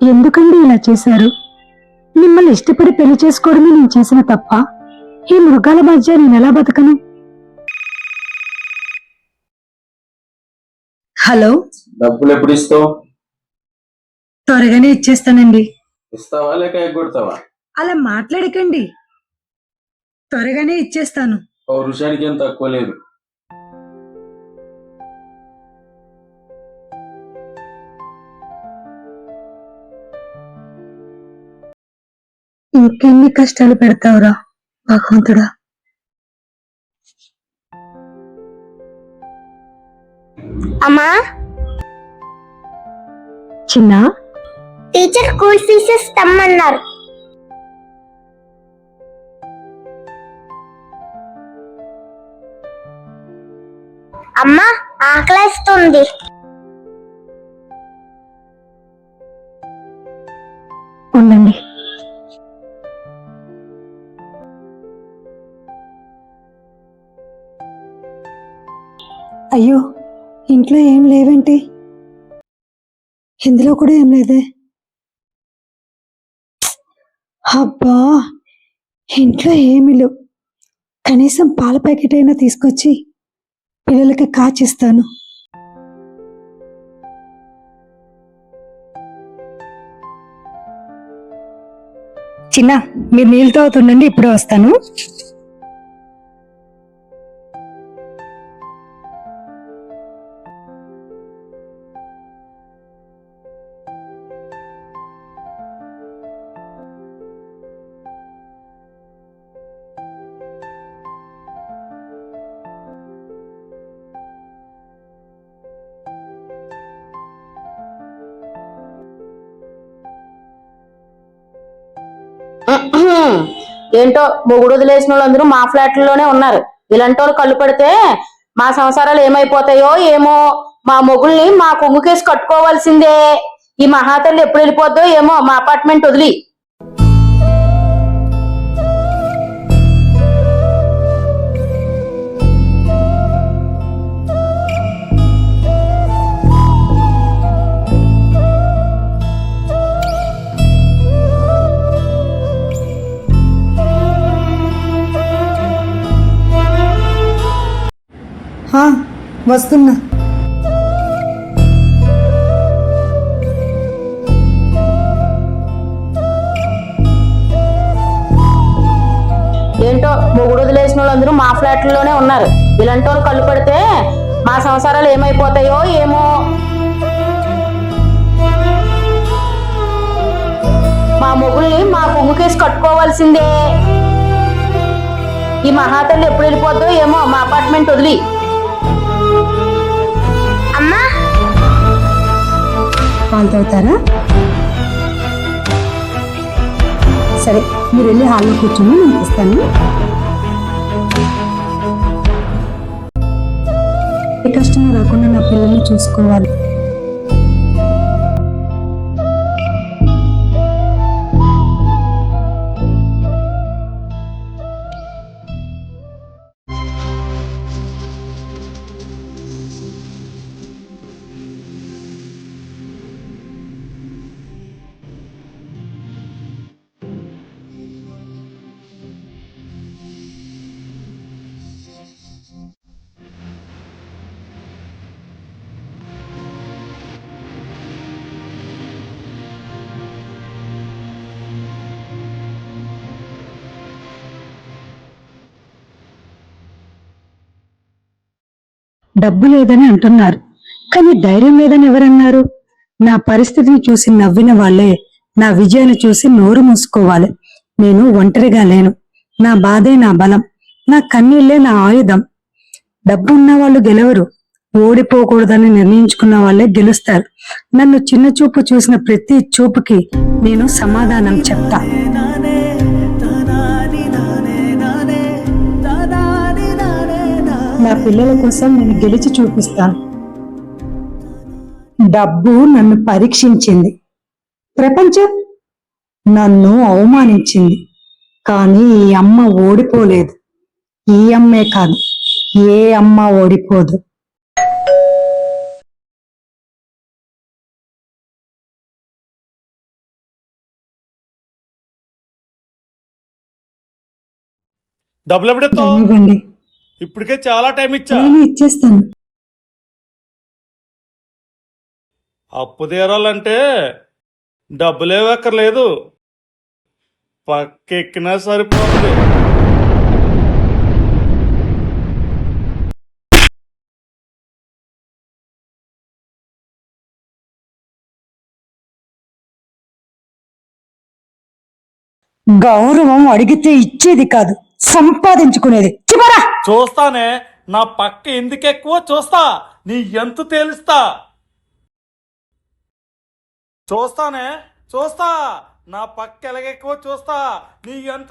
ఎందుకండి ఇలా చేశారు? మిమ్మల్ని ఇష్టపడి పెళ్లి చేసుకోవడమే నేను చేసిన తప్ప? ఈ మృగాల మధ్య నేను ఎలా బతకను? హలో, డబ్బులు ఎప్పుడు ఇస్తావు? త్వరగానే ఇచ్చేస్తానండి. ఇస్తావా లేక ఎగ్గొడతావా? అలా మాట్లాడకండి, త్వరగానే ఇచ్చేస్తాను. పౌరుషానికి ఏం తక్కువ లేదు. ఇంకెన్ని కష్టాలు పెడతావురా భగవంతుడా. అమ్మా, చిన్న, టీచర్ స్కూల్ ఫీజెస్ తమ్మన్నారు. అమ్మా, ఆకలేస్తుంది. ఉండండి. అయ్యో, ఇంట్లో ఏం లేవేంటి? ఇందులో కూడా ఏం లేదే. అబ్బా, ఇంట్లో ఏమీ లేవు. కనీసం పాల ప్యాకెట్ అయినా తీసుకొచ్చి పిల్లలకి కాచిస్తాను. చిన్న, మీరు నీళ్ళు తాగుతుండండి, ఇప్పుడే వస్తాను. ఏంటో మొగుడు వదిలేసిన వాళ్ళందరూ మా ఫ్లాట్లలోనే ఉన్నారు. ఇలాంటి వాళ్ళు కళ్ళు పడితే మా సంసారాలు ఏమైపోతాయో ఏమో. మా మొగుల్ని మా కొంగుకేసి కట్టుకోవాల్సిందే. ఈ మహాతల్లి ఎప్పుడు వెళ్ళిపోద్దో ఏమో మా అపార్ట్మెంట్ వదిలి. వస్తున్నా. ఏంటో మొగుడు వదిలేసిన వాళ్ళందరూ మా ఫ్లాట్లలోనే ఉన్నారు. ఇలాంటి వాళ్ళు కళ్ళు పడితే మా సంసారాలు ఏమైపోతాయో ఏమో. మా మొగుల్ని మా కొంగుకేసి కట్టుకోవాల్సిందే. ఈ మహాతల్లి ఎప్పుడు వెళ్ళిపోద్దో ఏమో మా అపార్ట్మెంట్ వదిలి. అమ్మా, పాలు తాగుతారా? సరే, మీరు వెళ్ళి హాల్లో కూర్చొని నేను ఇస్తాను. ఏ కష్టం రాకుండా నా పిల్లల్ని చూసుకోవాలి. డబ్బు లేదని అంటున్నారు, కానీ ధైర్యం లేదని ఎవరన్నారు? నా పరిస్థితిని చూసి నవ్విన వాళ్ళే నా విజయాన్ని చూసి నోరు మూసుకోవాలి. నేను ఒంటరిగా లేను. నా బాధే నా బలం, నా కన్నీళ్లే నా ఆయుధం. డబ్బు ఉన్న వాళ్ళు గెలవరు, ఓడిపోకూడదని నిర్ణయించుకున్న వాళ్ళే గెలుస్తారు. నన్ను చిన్న చూపు చూసిన ప్రతి చూపుకి నేను సమాధానం చెప్తా. నా పిల్లల కోసం నేను గెలిచి చూపిస్తాను. డబ్బు నన్ను పరీక్షించింది, ప్రపంచం నన్ను అవమానించింది, కానీ ఈ అమ్మ ఓడిపోలేదు. ఈ అమ్మే కాదు, ఏ అమ్మ ఓడిపోదు. డబ్బులు ఎప్పుడెత్తావు? ఇవ్వండి, ఇప్పటికే చాలా టైం ఇచ్చా. నేను ఇచ్చేస్తాను. అప్పు తీరాలంటే డబ్బులే ఎక్కర్లేదు, పక్కెక్కినా సరిపోతుంది. గౌరవం అడిగితే ఇచ్చేది కాదు, సంపాదించుకునేది. చివరా చూస్తానే, నా పక్క ఎందుకు ఎక్కువ చూస్తా, నీ ఎంత తేలుస్తా. చూస్తానే, చూస్తా, నా పక్క ఎలాగెక్కువ చూస్తా, నీ ఎంత